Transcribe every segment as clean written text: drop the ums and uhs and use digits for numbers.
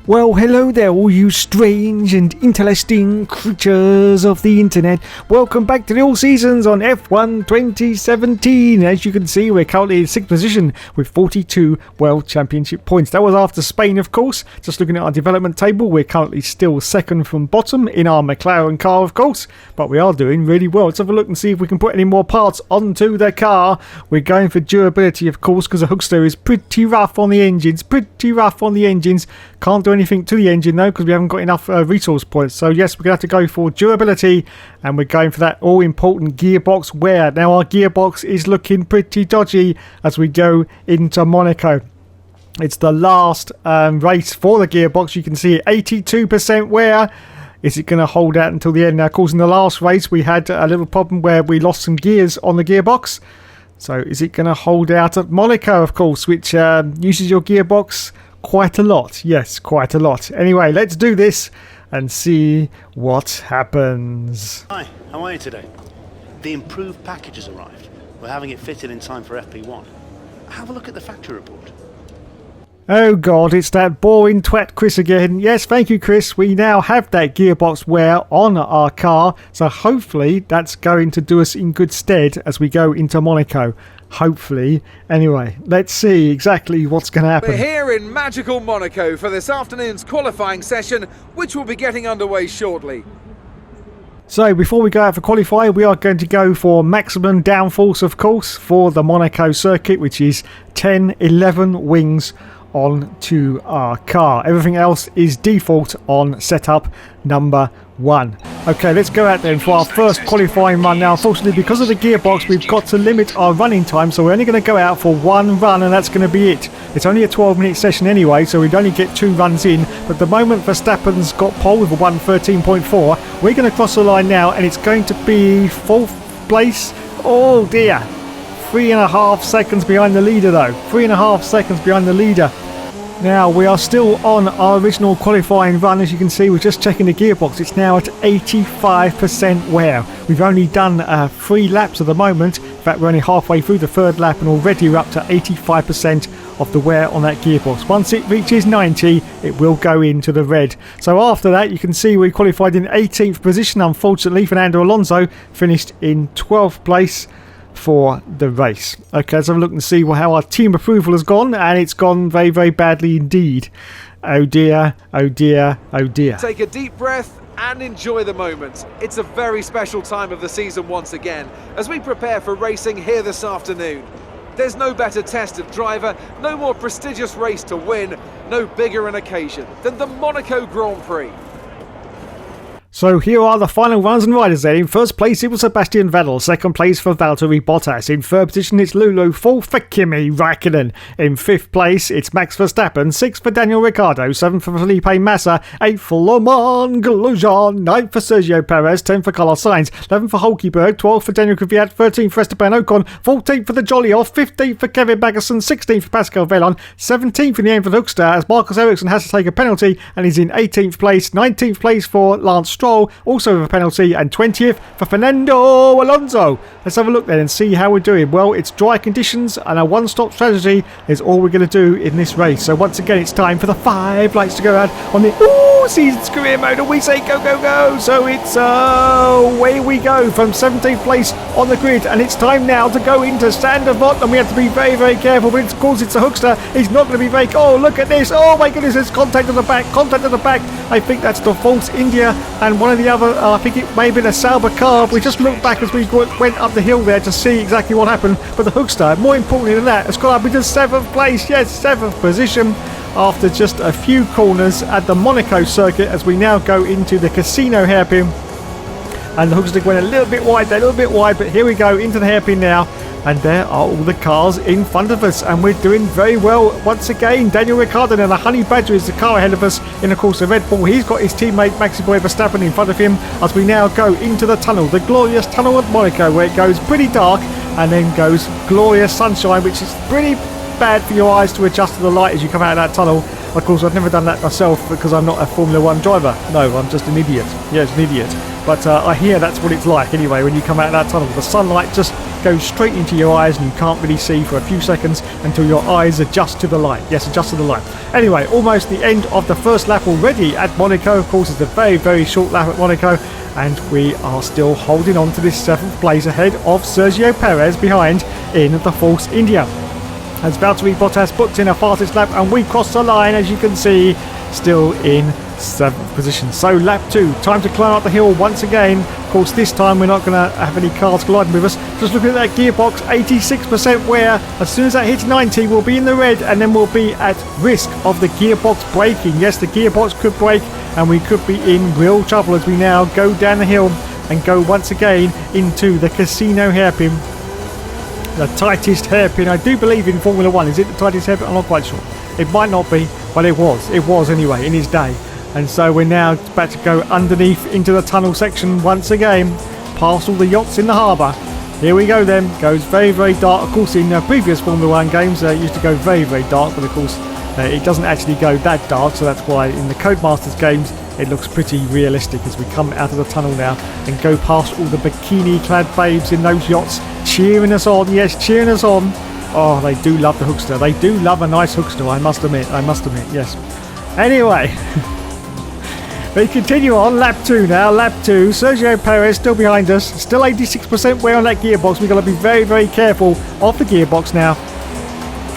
Well, hello there, all you strange and interesting creatures of the internet. Welcome back to the All Seasons on F1 2017. As you can see, we're currently in 6th position with 42 World Championship points. That was after Spain, of course. Just looking at our development table, we're currently still second from bottom in our McLaren car, of course. But we are doing really well. Let's have a look and see if we can put any more parts onto the car. We're going for durability, of course, because the Hookster is pretty rough on the engines. Can't do anything to the engine though because we haven't got enough resource points. So yes, we're going to have to go for durability, and we're going for that all important gearbox wear. Now our gearbox is looking pretty dodgy as we go into Monaco. It's the last race for the gearbox. You can see it, 82% wear. Is it going to hold out until the end? Now of course in the last race we had a little problem where we lost some gears on the gearbox. So is it going to hold out at Monaco, of course, which uses your gearbox quite a lot. Yes, quite a lot. Anyway, let's do this and see what happens. Hi, how are you today? The improved package has arrived. We're having it fitted in time for FP1. Have a look at the factory report. Oh god, it's that boring twat Chris again. Yes, thank you Chris. We now have that gearbox wear on our car, so hopefully that's going to do us in good stead as we go into Monaco. Hopefully. Anyway, let's see exactly what's going to happen. We're here in magical Monaco for this afternoon's qualifying session, which will be getting underway shortly. So before we go out for qualify, we are going to go for maximum downforce, of course, for the Monaco circuit, which is 10-11 wings onto our car. Everything else is default on setup number 1. Okay, let's go out then for our first qualifying run. Now unfortunately, because of the gearbox, we've got to limit our running time, so we're only going to go out for one run and that's going to be it. It's only a 12-minute session anyway, so we'd only get 2 runs in, but the moment Verstappen's got pole with a 1:13.4, we're going to cross the line now and it's going to be 4th place. Oh dear, 3.5 seconds behind the leader though. 3.5 seconds behind the leader. Now we are still on our original qualifying run. As you can see, we're just checking the gearbox. It's now at 85% wear. We've only done 3 laps at the moment. In fact, we're only halfway through the 3rd lap and already we're up to 85% of the wear on that gearbox. Once it reaches 90, it will go into the red. So after that, you can see we qualified in 18th position. Unfortunately, Fernando Alonso finished in 12th place for the race. Okay, let's have a look and see how our team approval has gone, and it's gone very, very badly indeed. Oh dear, oh dear, oh dear. Take a deep breath and enjoy the moment. It's a very special time of the season once again, as we prepare for racing here this afternoon. There's no better test of driver, no more prestigious race to win, no bigger an occasion than the Monaco Grand Prix. So here are the final runs and riders then. In first place it was Sebastian Vettel, second place for Valtteri Bottas. In third position it's Lulu, fourth for Kimi Räikkönen. In fifth place it's Max Verstappen, sixth for Daniel Ricciardo, seventh for Felipe Massa, eighth for Romain Grosjean, ninth for Sergio Perez, 10th for Carlos Sainz, 11th for Hulkenberg, 12th for Daniel Kvyat, 13th for Esteban Ocon, 14th for the Jolly Off, 15th for Kevin Magnussen, 16th for Pascal Wehrlein, 17th in the end for the Hookster as Marcus Ericsson has to take a penalty and is in 18th place, 19th place for Lance Stroll, also with a penalty, and 20th for Fernando Alonso. Let's have a look then and see how we're doing. Well, it's dry conditions and a one-stop strategy is all we're going to do in this race. So once again, it's time for the 5 lights to go out on the Seasons Career Mode, and we say go, go, go. So it's away we go from 17th place on the grid, and it's time now to go into Sandevot, and we have to be very, very careful, but of course it's a Hookster. He's not going to be very... Oh, look at this. Oh my goodness, there's contact at the back, I think that's the Force India and one of the other, I think it may have been a Sauber car. We just looked back as we went up the hill there to see exactly what happened, but the Hookster, more importantly than that, has got up into 7th place. Yes, 7th position after just a few corners at the Monaco circuit as we now go into the casino hairpin. And the Hookster went a little bit wide there, but here we go into the hairpin now. And there are all the cars in front of us, and we're doing very well once again. Daniel Ricciardo and the Honey Badger is the car ahead of us in, of course, the Red Bull. He's got his teammate Maxi Boy Verstappen in front of him as we now go into the tunnel, the glorious tunnel of Monaco, where it goes pretty dark and then goes glorious sunshine, which is pretty bad for your eyes to adjust to the light as you come out of that tunnel. Of course, I've never done that myself because I'm not a Formula 1 driver. No, I'm just an idiot. Yes, an idiot. but I hear that's what it's like anyway when you come out of that tunnel. The sunlight just goes straight into your eyes and you can't really see for a few seconds until your eyes adjust to the light. Yes, adjust to the light. Anyway, almost the end of the first lap already at Monaco. Of course, it's a very, very short lap at Monaco, and we are still holding on to this 7th place ahead of Sergio Perez behind in the Force India. As Valtteri Bottas booked in a fastest lap, and we crossed the line, as you can see, still in 7th position. So lap 2, time to climb up the hill once again. Of course, this time we're not going to have any cars colliding with us. Just looking at that gearbox, 86% wear. As soon as that hits 90, we'll be in the red, and then we'll be at risk of the gearbox breaking. Yes, the gearbox could break, and we could be in real trouble as we now go down the hill and go once again into the casino hairpin. The tightest hairpin, I do believe, in Formula 1. Is it the tightest hairpin? I'm not quite sure. It might not be, but it was. It was anyway, in its day. And so we're now about to go underneath into the tunnel section once again, past all the yachts in the harbour. Here we go then. Goes very, very dark. Of course, in previous Formula 1 games, it used to go very, very dark, but of course, it doesn't actually go that dark, so that's why in the Codemasters games, it looks pretty realistic as we come out of the tunnel now and go past all the bikini-clad babes in those yachts, cheering us on. Yes, cheering us on. Oh, they do love the hookster. They do love a nice hookster, I must admit. Yes. Anyway, we continue on. Lap 2 now. Lap 2. Sergio Perez still behind us. Still 86% wear on that gearbox. We've got to be very, very careful of the gearbox now.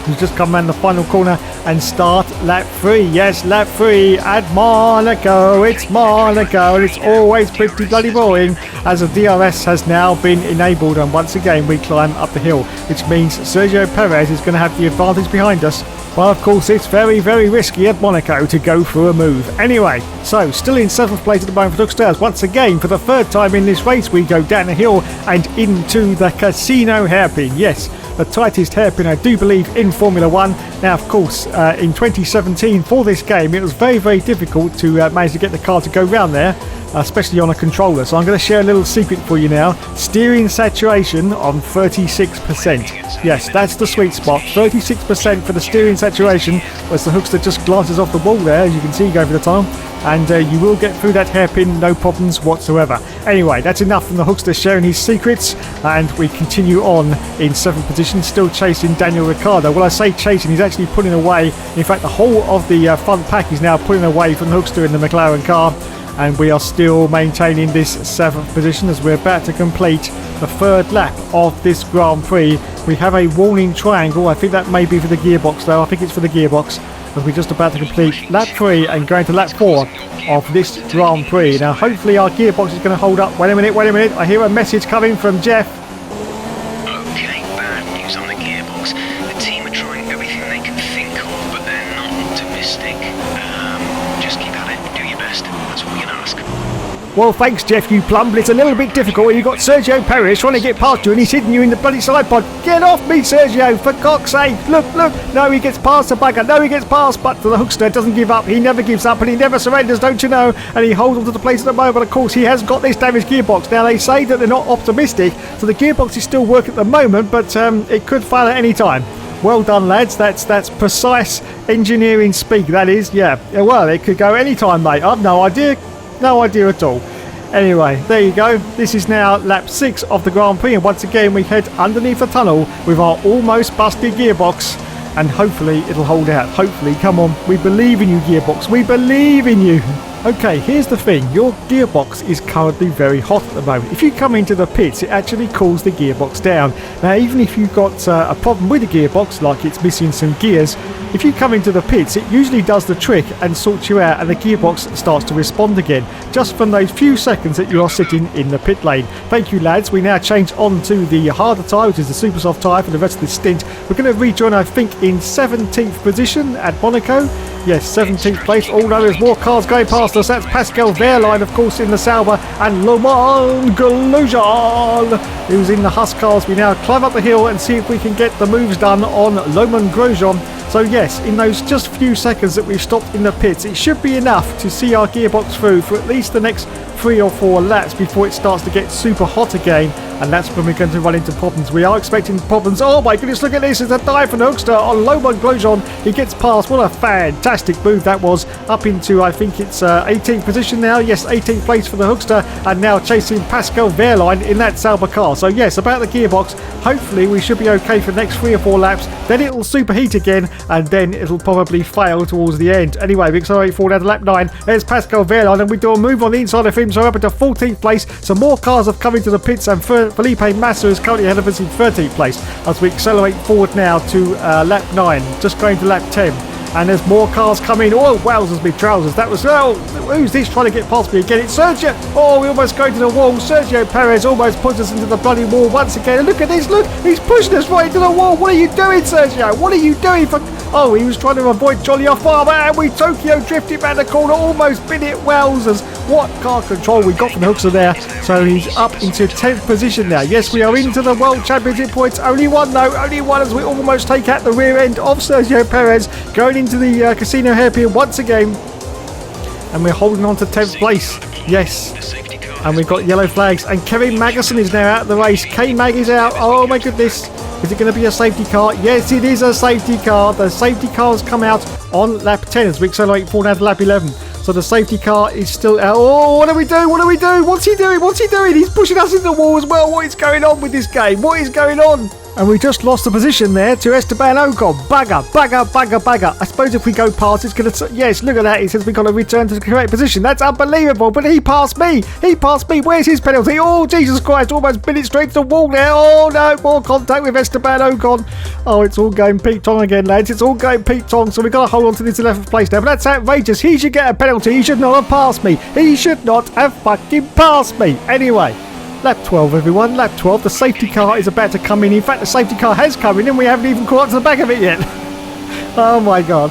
We've just come around the final corner and start lap 3. Yes, lap 3 at Monaco. It's Monaco, and it's always pretty bloody boring as the DRS has now been enabled, and once again we climb up the hill, which means Sergio Perez is going to have the advantage behind us. Well, of course, it's very, very risky at Monaco to go through a move. Anyway, so still in 7th place at the moment for Hookstars. Once again, for the 3rd time in this race, we go down the hill and into the casino hairpin. Yes, the tightest hairpin, I do believe, in Formula 1. Now, of course, in 2017 for this game, it was very, very difficult to manage to get the car to go round there, especially on a controller. So I'm going to share a little secret for you now. Steering saturation on 36%. Yes, that's the sweet spot. 36% for the steering saturation, as the hookster just glances off the wall there, as you can see, go over the tunnel. And you will get through that hairpin, no problems whatsoever. Anyway, that's enough from the hookster sharing his secrets, and we continue on in 7th position, still chasing Daniel Ricciardo. Well, I say chasing, he's actually pulling away. In fact, the whole of the front pack is now pulling away from the hookster in the McLaren car, and we are still maintaining this 7th position as we're about to complete the 3rd lap of this Grand Prix. We have a warning triangle. I think that may be for the gearbox, though. I think it's for the gearbox, as we're just about to complete lap 3 and going to lap 4 of this Grand Prix. Now, hopefully our gearbox is going to hold up. Wait a minute. I hear a message coming from Jeff. Okay, bad news on the gearbox. The team are trying everything they can think of, but they're not optimistic. Just keep at it. Do your best. That's all we can ask. Well, thanks, Jeff, you plum, but it's a little bit difficult when you've got Sergio Perez trying to get past you and he's hitting you in the bloody side pod. Get off me, Sergio, for cock's sake. Look. No, he gets past the bugger. No, he gets past, but the hookster doesn't give up. He never gives up and he never surrenders, don't you know? And he holds on to the place at the moment. Of course, he has got this damaged gearbox. Now, they say that they're not optimistic, so the gearbox is still working at the moment, but it could fail at any time. Well done, lads. That's precise engineering speak, that is. Yeah, well, it could go any time, mate. I've no idea. No idea at all. Anyway, there you go. This is now lap 6 of the Grand Prix, and once again we head underneath the tunnel with our almost busted gearbox, and hopefully it'll hold out. Hopefully, come on. We believe in you, gearbox. We believe in you. Okay, here's the thing. Your gearbox is currently very hot at the moment. If you come into the pits, it actually cools the gearbox down. Now, even if you've got a problem with the gearbox, like it's missing some gears, if you come into the pits, it usually does the trick and sorts you out, and the gearbox starts to respond again, just from those few seconds that you are sitting in the pit lane. Thank you, lads. We now change on to the harder tyre, which is the super soft tyre for the rest of the stint. We're going to rejoin, I think, in 17th position at Monaco. Yes, 17th place. Oh no, there's more cars going past us. That's Pascal Wehrlein, of course, in the Sauber, and Romain Grosjean, who's in the Huscars. We now climb up the hill and see if we can get the moves done on Romain Grosjean. So yes, in those just few seconds that we've stopped in the pits, it should be enough to see our gearbox through for at least the next 3 or 4 laps before it starts to get super hot again, and that's when we're going to run into problems. We are expecting problems. Oh my goodness, look at this. It's a dive from the Hookster on low Grosjean. He gets past. What a fantastic move that was. Up into, I think it's 18th position now. Yes, 18th place for the Hookster, and now chasing Pascal Wehrlein in that Sauber car. So yes, about the gearbox, hopefully we should be okay for the next 3 or 4 laps. Then it'll superheat again, and then it'll probably fail towards the end. Anyway, we accelerate forward out to lap 9. There's Pascal Wehrlein, and we do a move on the inside of him, so up into 14th place. Some more cars have come into the pits, and Felipe Massa is currently ahead of us in 13th place as we accelerate forward now to lap 9, just going to lap 10. And there's more cars coming. Oh, wowzers, big trousers. That was, oh, who's this trying to get past me again? It's Sergio. Oh, we almost go to the wall. Sergio Perez almost puts us into the bloody wall once again. And look at this, look, he's pushing us right into the wall. What are you doing, Sergio? What are you doing? Oh, he was trying to avoid Jolly off farm, and we Tokyo drifted back the corner, almost been it, wowzers. What car control we got from the Hookster there. So he's up into 10th position now. Yes, we are into the World Championship points. Only one though, only one, as we almost take out the rear end of Sergio Perez, going into the casino hairpin once again. And we're holding on to 10th place. Yes. And we've got yellow flags. And Kevin Magnussen is now out of the race. K-Mag is out. Oh my goodness. Is it going to be a safety car? Yes, it is a safety car. The safety car has come out on lap 10 as we accelerate forward now to lap 11. So the safety car is still out. Oh, what do we do? What do we do? What's he doing? What's he doing? He's pushing us into the wall as well. What is going on with this game? What is going on? And we just lost the position there to Esteban Ocon. Bagger. I suppose if we go past, it's going to... Yes, look at that. It says we've got to return to the correct position. That's unbelievable. But he passed me. Where's his penalty? Oh, Jesus Christ. Almost been it straight to the wall there. Oh, no. More contact with Esteban Ocon. Oh, it's all going Pete Tong again, lads. It's all going Pete Tong. So we've got to hold on to this 11th place now. But that's outrageous. He should get a penalty. He should not have passed me. He should not have fucking passed me. Anyway. Lap 12, everyone. Lap 12. The safety car is about to come in. In fact, the safety car has come in and we haven't even caught up to the back of it yet. Oh my god.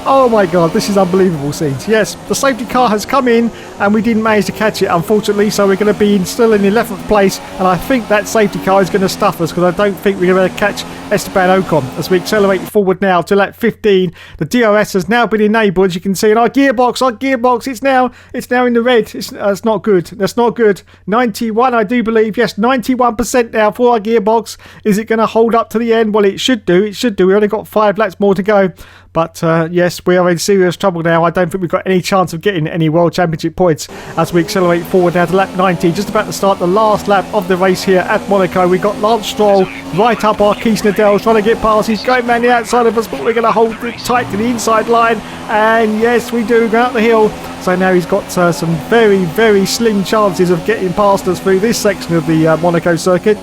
Oh my god, this is unbelievable scenes. Yes, the safety car has come in and we didn't manage to catch it, unfortunately, so we're going to be still in 11th place, and I think that safety car is going to stuff us because I don't think we're going to catch Esteban Ocon as we accelerate forward now to lap 15. The DRS has now been enabled, as you can see, and our gearbox, it's now in the red. It's not good. That's not good. 91, I do believe. Yes, 91% now for our gearbox. Is it going to hold up to the end? Well, it should do. We only got 5 laps more to go. But yes, we are in serious trouble now. I don't think we've got any chance of getting any World Championship points as we accelerate forward now to lap 90. Just about to start the last lap of the race here at Monaco. We've got Lance Stroll right up our Keith Nadell trying to get past. He's going around the outside of us, but we're going to hold it tight to the inside line. And yes, we do go up the hill. So now he's got some very, very slim chances of getting past us through this section of the Monaco circuit.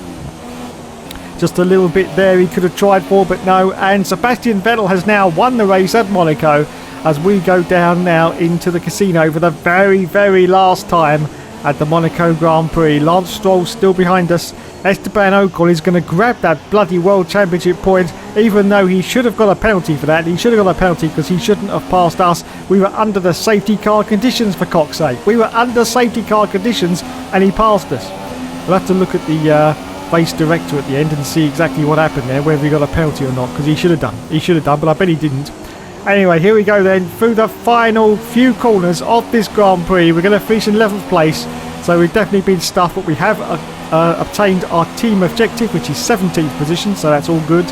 Just a little bit there he could have tried for, but no. And Sebastian Vettel has now won the race at Monaco as we go down now into the casino for the very, very last time at the Monaco Grand Prix. Lance Stroll still behind us. Esteban Ocon is going to grab that bloody World Championship point, even though he should have got a penalty for that. He should have got a penalty because he shouldn't have passed us. We were under the safety car conditions, for cock's sake. We were under safety car conditions and he passed us. We'll have to look at the race director at the end and see exactly what happened there, whether he got a penalty or not, because he should have done, but I bet he didn't. Anyway, here we go then, through the final few corners of this Grand Prix. We're going to finish in 11th place, so we've definitely been stuffed, but we have obtained our team objective, which is 17th position, so that's all good.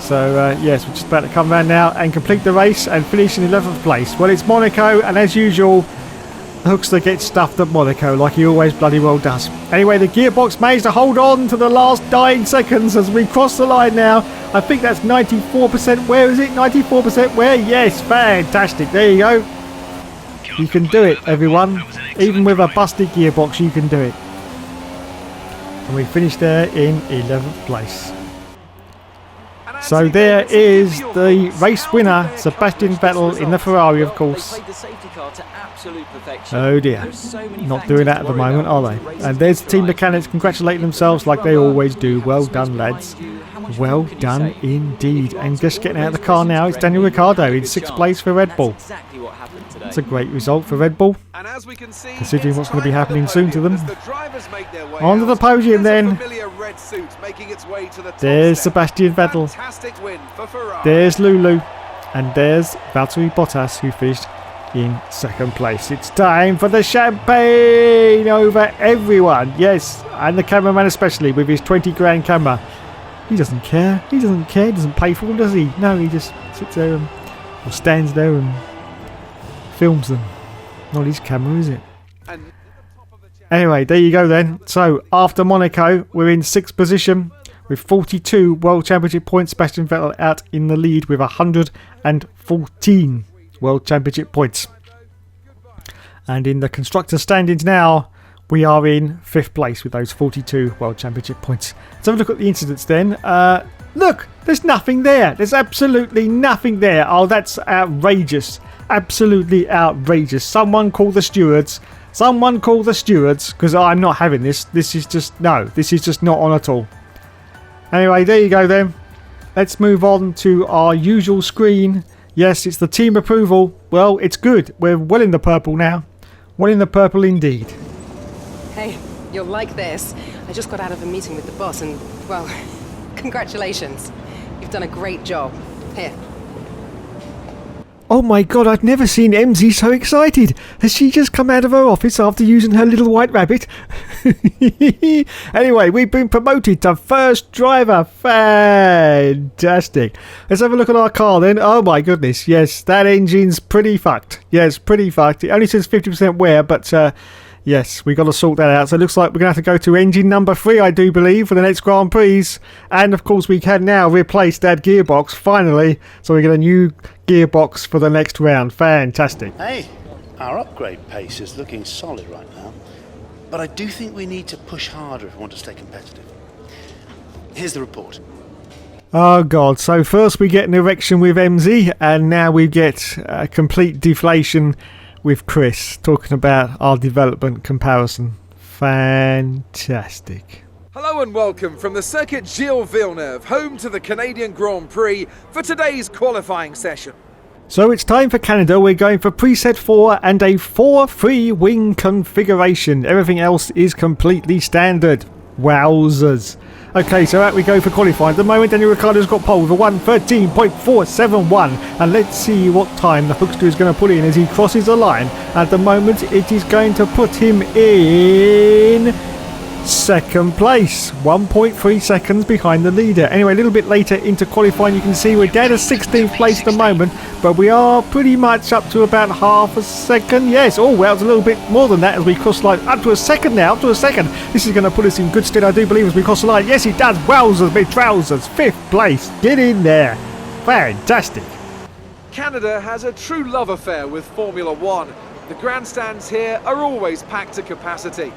So yes, we're just about to come around now and complete the race and finish in 11th place. Well, it's Monaco, and as usual, Hookster gets stuffed at Monaco like he always bloody well does. Anyway, the gearbox managed to hold on to the last dying seconds as we cross the line now. I think that's 94%. Where is it? 94% where? Yes, fantastic. There you go. You can do it, everyone. Even with a busted gearbox, you can do it. And we finished there in 11th place. So there is the race winner, Sebastian Vettel in the Ferrari, of course. Oh dear, not doing that at the moment, are they? And there's the team mechanics congratulating themselves like they always do. Well done, lads. Well done indeed. And just getting out of the car now, it's Daniel Ricciardo in 6th place for Red Bull. That's a great result for Red Bull, considering what's going to be happening soon to them. Onto the podium then. There's Sebastian Vettel. There's Lulu. And there's Valtteri Bottas, who finished in second place. It's time for the champagne over everyone. Yes, and the cameraman especially, with his 20 grand camera. He doesn't care. He doesn't care. He doesn't pay for them, does he? No, he just sits there or stands there and films them. Not his camera, is it? Anyway, there you go then. So, after Monaco, we're in 6th position with 42 World Championship points. Sebastian Vettel out in the lead with 114 World Championship points. And in the constructor standings now, we are in 5th place with those 42 World Championship points. Let's have a look at the incidents then. Look, there's nothing there. There's absolutely nothing there. Oh, that's outrageous. Absolutely outrageous. Someone call the stewards. Someone call the stewards, because I'm not having this. This is just not on at all. Anyway, there you go then. Let's move on to our usual screen. Yes, it's the team approval. Well, it's good. We're well in the purple now. Well in the purple indeed. Hey, you'll like this. I just got out of a meeting with the boss and, well, congratulations. You've done a great job. Here. Oh my god, I've never seen MZ so excited. Has she just come out of her office after using her little white rabbit? Anyway, we've been promoted to first driver. Fantastic. Let's have a look at our car then. Oh my goodness, yes, that engine's pretty fucked. Yes, pretty fucked. It only says 50% wear, but yes, we got to sort that out. So it looks like we're going to have to go to engine number 3, I do believe, for the next Grand Prix. And of course, we can now replace that gearbox, finally. So we get a new gearbox for the next round. Fantastic. Hey, our upgrade pace is looking solid right now. But I do think we need to push harder if we want to stay competitive. Here's the report. Oh god, so first we get an erection with MZ, and now we get a complete deflation with Chris, talking about our development comparison. Fantastic. Hello and welcome from the Circuit Gilles Villeneuve, home to the Canadian Grand Prix, for today's qualifying session. So it's time for Canada. We're going for preset 4 and a 4-free wing configuration. Everything else is completely standard. Wowzers. Okay, so out we go for qualifying. At the moment, Daniel Ricciardo's got pole with a 1:13.471. And let's see what time the Hookster is going to put in as he crosses the line. At the moment, it is going to put him in second place, 1.3 seconds behind the leader. Anyway, a little bit later into qualifying, you can see we're down to 16th place at the moment, but we are pretty much up to about half a second. Yes, oh well, it's a little bit more than that as we cross the line. Up to a second now, up to a second. This is going to put us in good stead, I do believe, as we cross the line. Yes, it does. Wowzers, big trousers, 5th place. Get in there. Fantastic. Canada has a true love affair with Formula One. The grandstands here are always packed to capacity.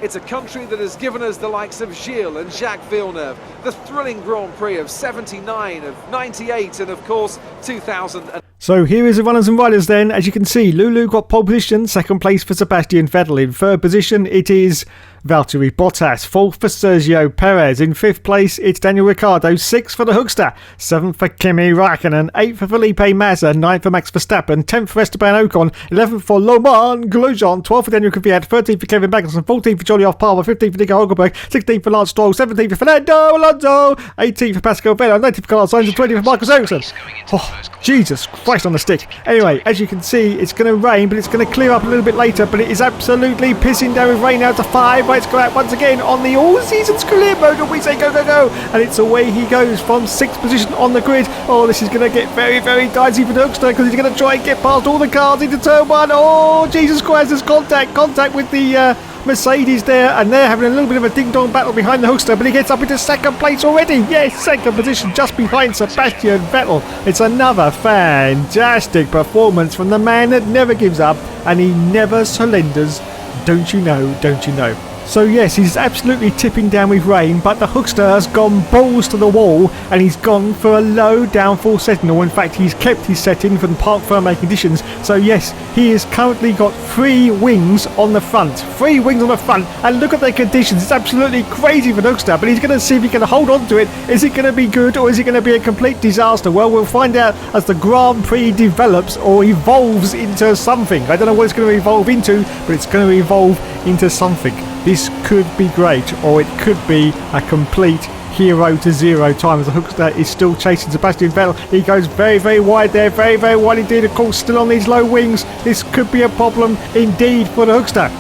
It's a country that has given us the likes of Gilles and Jacques Villeneuve, the thrilling Grand Prix of 79, of 98 and of course 2000. So here is the runners and riders then. As you can see, Lulu got pole position, second place for Sebastian Vettel. In third position it is Valtteri Bottas, fourth for Sergio Perez. In fifth place it's Daniel Ricciardo, sixth for the Hookster, seventh for Kimi Raikkonen, eighth for Felipe Massa, ninth for Max Verstappen, 10th for Esteban Ocon, 11th for Romain Grosjean, 12th for Daniel Kvyat, 13th for Kevin Magnussen, 14th for Jolly Off-Palmer, 15th for Nico Hulkenberg, 16th for Lance Stroll, 17th for Fernando Alonso, 18th for Pascal Vettel, 19th for Carlos Sainz, and 20th for Marcus Ericsson. Oh, Jesus Christ on the stick. Anyway, as you can see, it's going to rain, but it's going to clear up a little bit later, but it is absolutely pissing down with rain now to 5. Let's go out once again on the all-season clear mode, and we say go, go, go, and it's away he goes from 6th position on the grid. Oh, this is going to get very, very dicey for the Hookster, because he's going to try and get past all the cars into turn 1. Oh, Jesus Christ, there's contact with the Mercedes there, and they're having a little bit of a ding-dong battle behind the Hookster, but he gets up into second place already. Yes, second position just behind Sebastian Vettel. It's another fantastic performance from the man that never gives up and he never surrenders. Don't you know, don't you know? So yes, he's absolutely tipping down with rain, but the Hookster has gone balls to the wall and he's gone for a low downforce setting, or in fact he's kept his setting for the park firmware conditions. So yes, he has currently got 3 wings on the front. 3 wings on the front, and look at the conditions. It's absolutely crazy for the Hookster, but he's going to see if he can hold on to it. Is it going to be good, or is it going to be a complete disaster? Well, we'll find out as the Grand Prix develops or evolves into something. I don't know what it's going to evolve into, but it's going to evolve into something. This could be great, or it could be a complete hero to 0 time as the Hookster is still chasing Sebastian Vettel. He goes very, very wide there, very, very wide indeed. Of course, still on these low wings. This could be a problem indeed for the Hookster.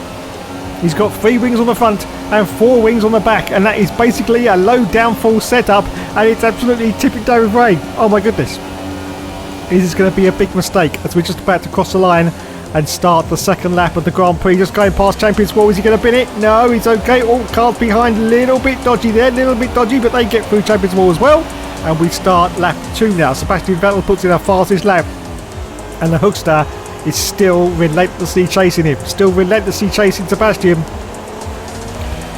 He's got 3 wings on the front and 4 wings on the back, and that is basically a low downforce setup, and it's absolutely tipping down with rain. Oh my goodness. This is going to be a big mistake as we're just about to cross the line and start the second lap of the Grand Prix. Just going past Champions Wall. Is he going to bin it? No, he's okay. All cars behind, a little bit dodgy there, a little bit dodgy, but they get through Champions Wall as well. And we start lap 2 now. Sebastian Vettel puts in our fastest lap, and the Hookster is still relentlessly chasing him. Still relentlessly chasing Sebastian.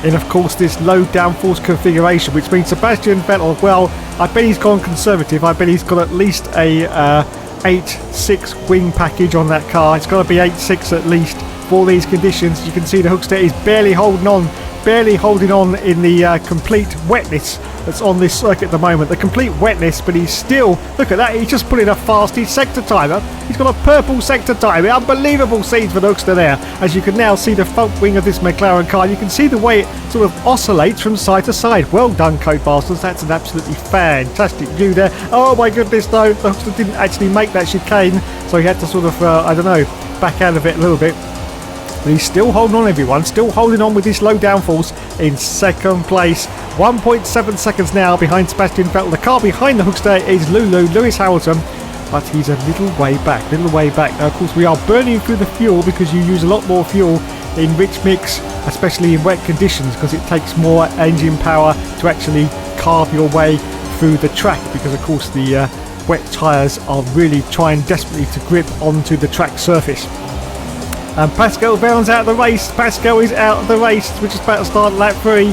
In, of course, this low downforce configuration, which means Sebastian Vettel, well, I bet he's gone conservative. I bet he's got at least a 8.6 wing package on that car. It's got to be 8.6 at least for these conditions. You can see the Hookster is barely holding on in the complete wetness that's on this circuit at the moment. The complete wetness, but he's still, look at that, he's just put in a fastest sector timer. He's got a purple sector timer. Unbelievable scenes for the Hookster there. As you can now see the front wing of this McLaren car, you can see the way it sort of oscillates from side to side. Well done, Codemasters. That's an absolutely fantastic view there. Oh my goodness, though, the Hookster didn't actually make that chicane, so he had to sort of, I don't know, back out of it a little bit. But he's still holding on, everyone. Still holding on with this low downforce in second place. 1.7 seconds now behind Sebastian Vettel. The car behind the Hookster is Lewis Hamilton, but he's a little way back. Now, of course, we are burning through the fuel because you use a lot more fuel in rich mix, especially in wet conditions, because it takes more engine power to actually carve your way through the track, because, of course, the wet tyres are really trying desperately to grip onto the track surface. And Pascal Brown's out of the race. Pascal is out of the race. We're just about to start lap 3.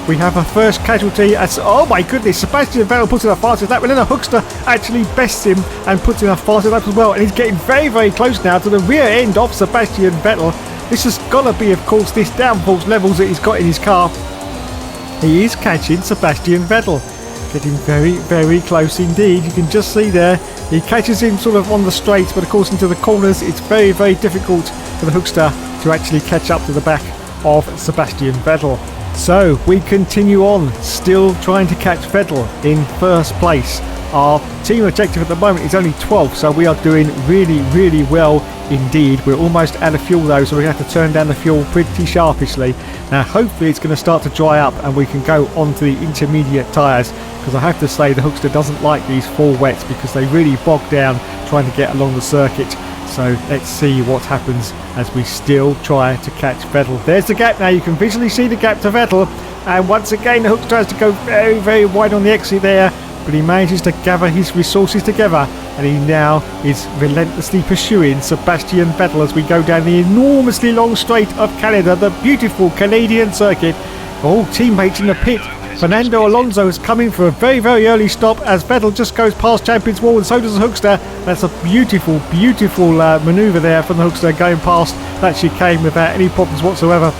We have a first casualty. As, oh my goodness, Sebastian Vettel puts in a fastest lap, and then a Hookster actually bests him and puts in a fastest lap as well. And he's getting very, very close now to the rear end of Sebastian Vettel. This has got to be, of course, this downforce levels that he's got in his car. He is catching Sebastian Vettel. Getting very, very close indeed. You can just see there, he catches him sort of on the straights, but of course into the corners, it's very, very difficult for the Hookster to actually catch up to the back of Sebastian Vettel. So we continue on, still trying to catch Vettel in first place. Our team objective at the moment is only 12th, so we are doing really, really well indeed. We're almost out of fuel though, so we have to turn down the fuel pretty sharpishly. Now hopefully it's going to start to dry up and we can go onto the intermediate tyres, because I have to say the Hookster doesn't like these full wets because they really bog down trying to get along the circuit. So let's see what happens as we still try to catch Vettel. There's the gap now. You can visually see the gap to Vettel, and once again the Hookster has to go very, very wide on the exit there, but he manages to gather his resources together, and he now is relentlessly pursuing Sebastian Vettel as we go down the enormously long straight of Canada, the beautiful Canadian circuit. All teammates in the pit. Fernando Alonso is coming for a very, very early stop as Vettel just goes past Champions Wall, and so does the Hookster. That's a beautiful, beautiful manoeuvre there from the Hookster, going past that chicane without any problems whatsoever.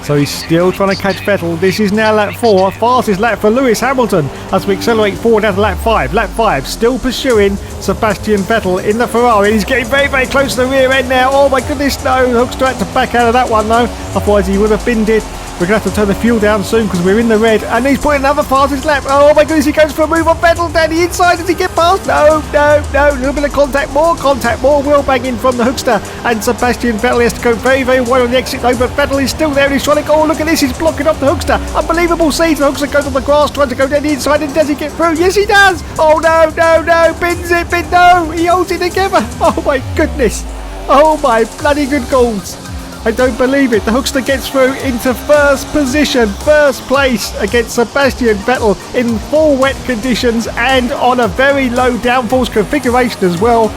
So he's still trying to catch Vettel. This is now lap 4, fastest lap for Lewis Hamilton as we accelerate forward down to lap 5. Lap 5, still pursuing Sebastian Vettel in the Ferrari. He's getting very, very close to the rear end now. Oh my goodness, no. The Hookster had to back out of that one though, otherwise he would have binned it. We're going to have to turn the fuel down soon because we're in the red. And he's putting another fastest lap. Oh my goodness, he goes for a move on Vettel down the inside. Does he get past? No. A little bit of contact, more wheel banging from the Hookster. And Sebastian Vettel has to go very, very wide on the exit though. But Vettel is still there and he's trying to go. Oh, look at this. He's blocking off the Hookster. Unbelievable scenes. The Hookster goes on the grass trying to go down the inside. And does he get through? Yes, he does. Oh, no. Bins it. No. He holds it together. Oh my goodness. Oh my bloody good goals. I don't believe it. The Hookster gets through into first position, first place against Sebastian Vettel in full wet conditions and on a very low downforce configuration as well.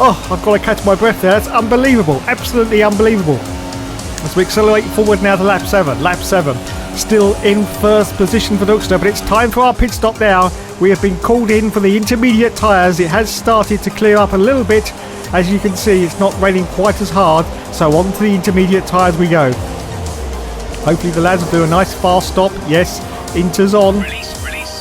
Oh, I've got to catch my breath there. That's unbelievable. Absolutely unbelievable. As we accelerate forward now to lap 7. Lap 7. Still in first position for the Hookster, but it's time for our pit stop now. We have been called in for the intermediate tyres. It has started to clear up a little bit. As you can see, it's not raining quite as hard, so on to the intermediate tyres we go. Hopefully the lads will do a nice fast stop. Yes, Inter's on.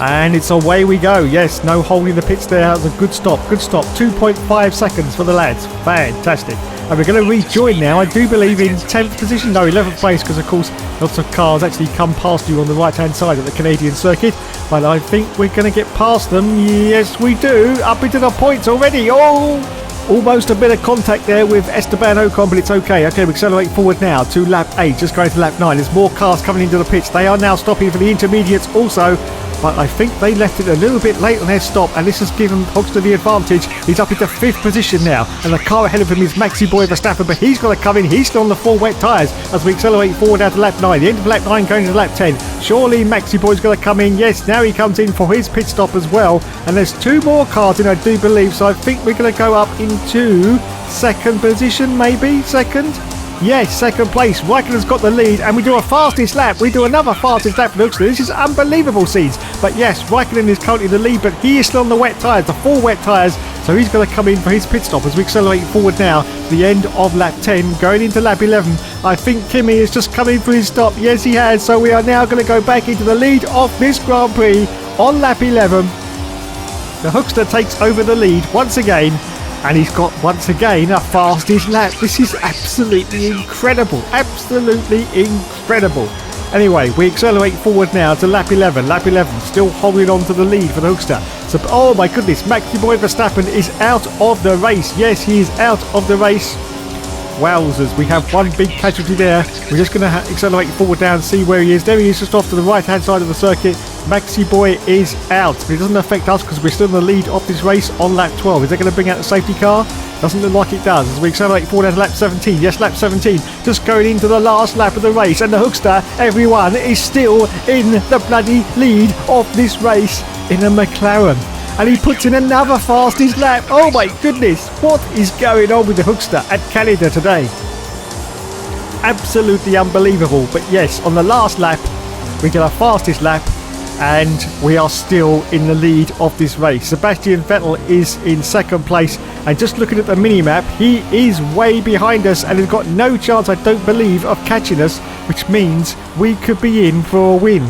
And it's away we go. Yes, no holding the pits there. That was a good stop. Good stop. 2.5 seconds for the lads. Fantastic. And we're going to rejoin now, I do believe, in 10th position. No, 11th place, because, of course, lots of cars actually come past you on the right-hand side of the Canadian circuit. But I think we're going to get past them. Yes, we do. Up into the points already. Oh! Almost a bit of contact there with Esteban Ocon, but it's okay. Okay, we accelerate forward now to lap 8, just going to lap 9. There's more cars coming into the pits. They are now stopping for the intermediates also, but I think they left it a little bit late on their stop, and this has given Hoxton the advantage. He's up into 5th position now, and the car ahead of him is Maxi Boy Verstappen, but he's got to come in. He's still on the 4 wet tyres as we accelerate forward out to lap 9. The end of lap 9 going to lap 10. Surely Maxi Boy's going to come in. Yes, now he comes in for his pit stop as well, and there's 2 more cars in, I do believe, so I think we're going to go up into 2nd position, maybe? 2nd? Yes, 2nd place. Raikkonen's got the lead, and we do a fastest lap. We do another fastest lap for Hoxton. This is unbelievable scenes. But yes, Raikkonen is currently in the lead, but he is still on the wet tyres, the 4 wet tyres. So he's going to come in for his pit stop as we accelerate forward now to the end of lap 10, going into lap 11. I think Kimi is just coming for his stop. Yes, he has. So we are now going to go back into the lead of this Grand Prix on lap 11. The Hoxton takes over the lead once again. And he's got, once again, a fastest lap. This is absolutely incredible. Absolutely incredible. Anyway, we accelerate forward now to lap 11. Lap 11, still holding on to the lead for the Hoxton. So, oh my goodness, Maxi Boy Verstappen is out of the race. Yes, he is out of the race. Wowzers, we have one big casualty there. We're just going to accelerate forward down and see where he is. There he is, just off to the right-hand side of the circuit. Maxi Boy is out. But it doesn't affect us because we're still in the lead of this race on lap 12. Is that going to bring out the safety car? Doesn't look like it does. As we accelerate forward down to lap 17. Yes, lap 17. Just going into the last lap of the race. And the Hoxton, everyone, is still in the bloody lead of this race in a McLaren. And he puts in another fastest lap. Oh my goodness, what is going on with the Hoxton at Canada today? Absolutely unbelievable. But yes, on the last lap, we get our fastest lap, and we are still in the lead of this race. Sebastian Vettel is in 2nd place, and just looking at the mini-map, he is way behind us and has got no chance, I don't believe, of catching us, which means we could be in for a win.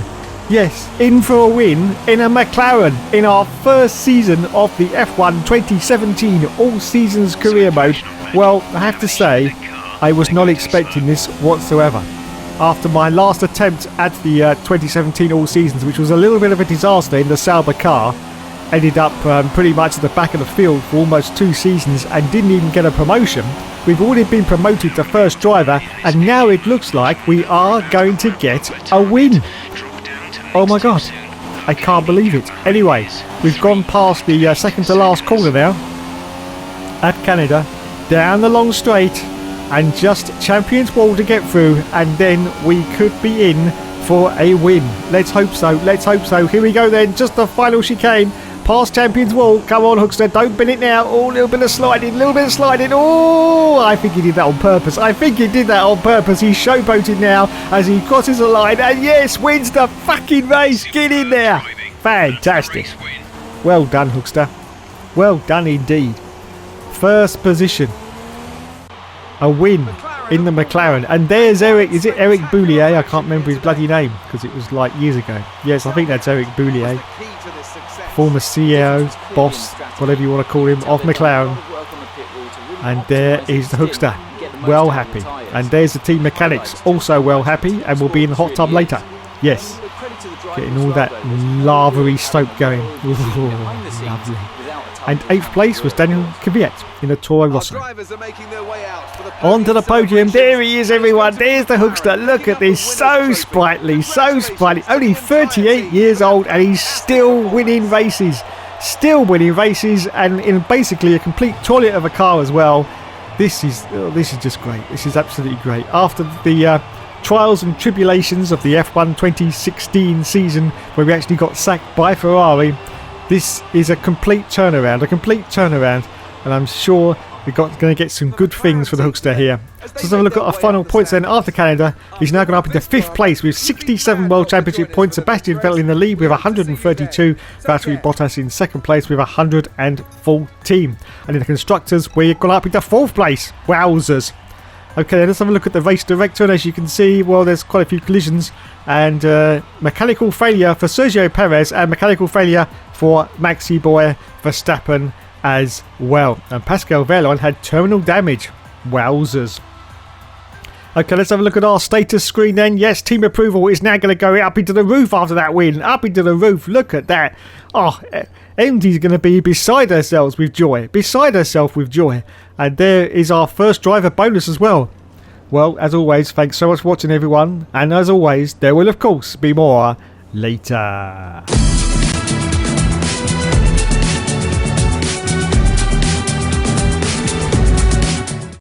Yes, in for a win in a McLaren in our first season of the F1 2017 All Seasons Career Mode. Well, I have to say, I was not expecting this whatsoever. After my last attempt at the 2017 All Seasons, which was a little bit of a disaster in the Sauber car, ended up pretty much at the back of the field for almost 2 seasons and didn't even get a promotion. We've already been promoted to first driver, and now it looks like we are going to get a win. Oh my god, I can't believe it. Anyway, we've gone past the second to last corner now at Canada, down the long straight, and just Champions Wall to get through, and then we could be in for a win. Let's hope so, let's hope so. Here we go then, just the final chicane past Champions Wall. Come on, Hoxton, don't bin it now. Oh, a little bit of sliding, Oh, I think he did that on purpose. He's showboating now as he crosses the line, and yes, wins the fucking race. Get in there. Fantastic. Well done, Hoxton. Well done indeed. First position. A win in the McLaren. And there's Eric. Is it Eric Boulier? I can't remember his bloody name because it was like years ago. Yes, I think that's Eric Boulier. Former CEO, boss, whatever you want to call him, of McLaren. And there is the Hoxton, well happy. And there's the team mechanics, also well happy, and will be in the hot tub later. Yes, getting all that lavery soap going. Ooh, lovely. And 8th place was Daniel Kvyat in a Toro Rosso. On to the podium. There he is, everyone. There's the Hoxton. Look at this. So sprightly, so sprightly. Only 38 years old, and he's still winning races. And in basically a complete toilet of a car as well. This is just great. This is absolutely great. After the trials and tribulations of the F1 2016 season, where we actually got sacked by Ferrari, this is a complete turnaround, and I'm sure we're going to get some good things for the Hoxton here. So let's have a look at our final points then. After Canada, he's now gone up into 5th place with 67 World Championship points. Sebastian Vettel in the lead with 132. Valtteri Bottas in 2nd place with 114. And in the Constructors, we've gone up into 4th place. Wowzers. Okay, let's have a look at the race director, and as you can see, well, there's quite a few collisions, and mechanical failure for Sergio Perez, and mechanical failure for Maxi Boy Verstappen as well. And Pascal Wehrlein had terminal damage. Wowzers. Okay, let's have a look at our status screen then. Yes, team approval is now going to go up into the roof after that win. Up into the roof. Look at that. Oh, MD's going to be beside herself with joy. Beside herself with joy. And there is our first driver bonus as well. Well, as always, thanks so much for watching, everyone. And as always, there will, of course, be more later.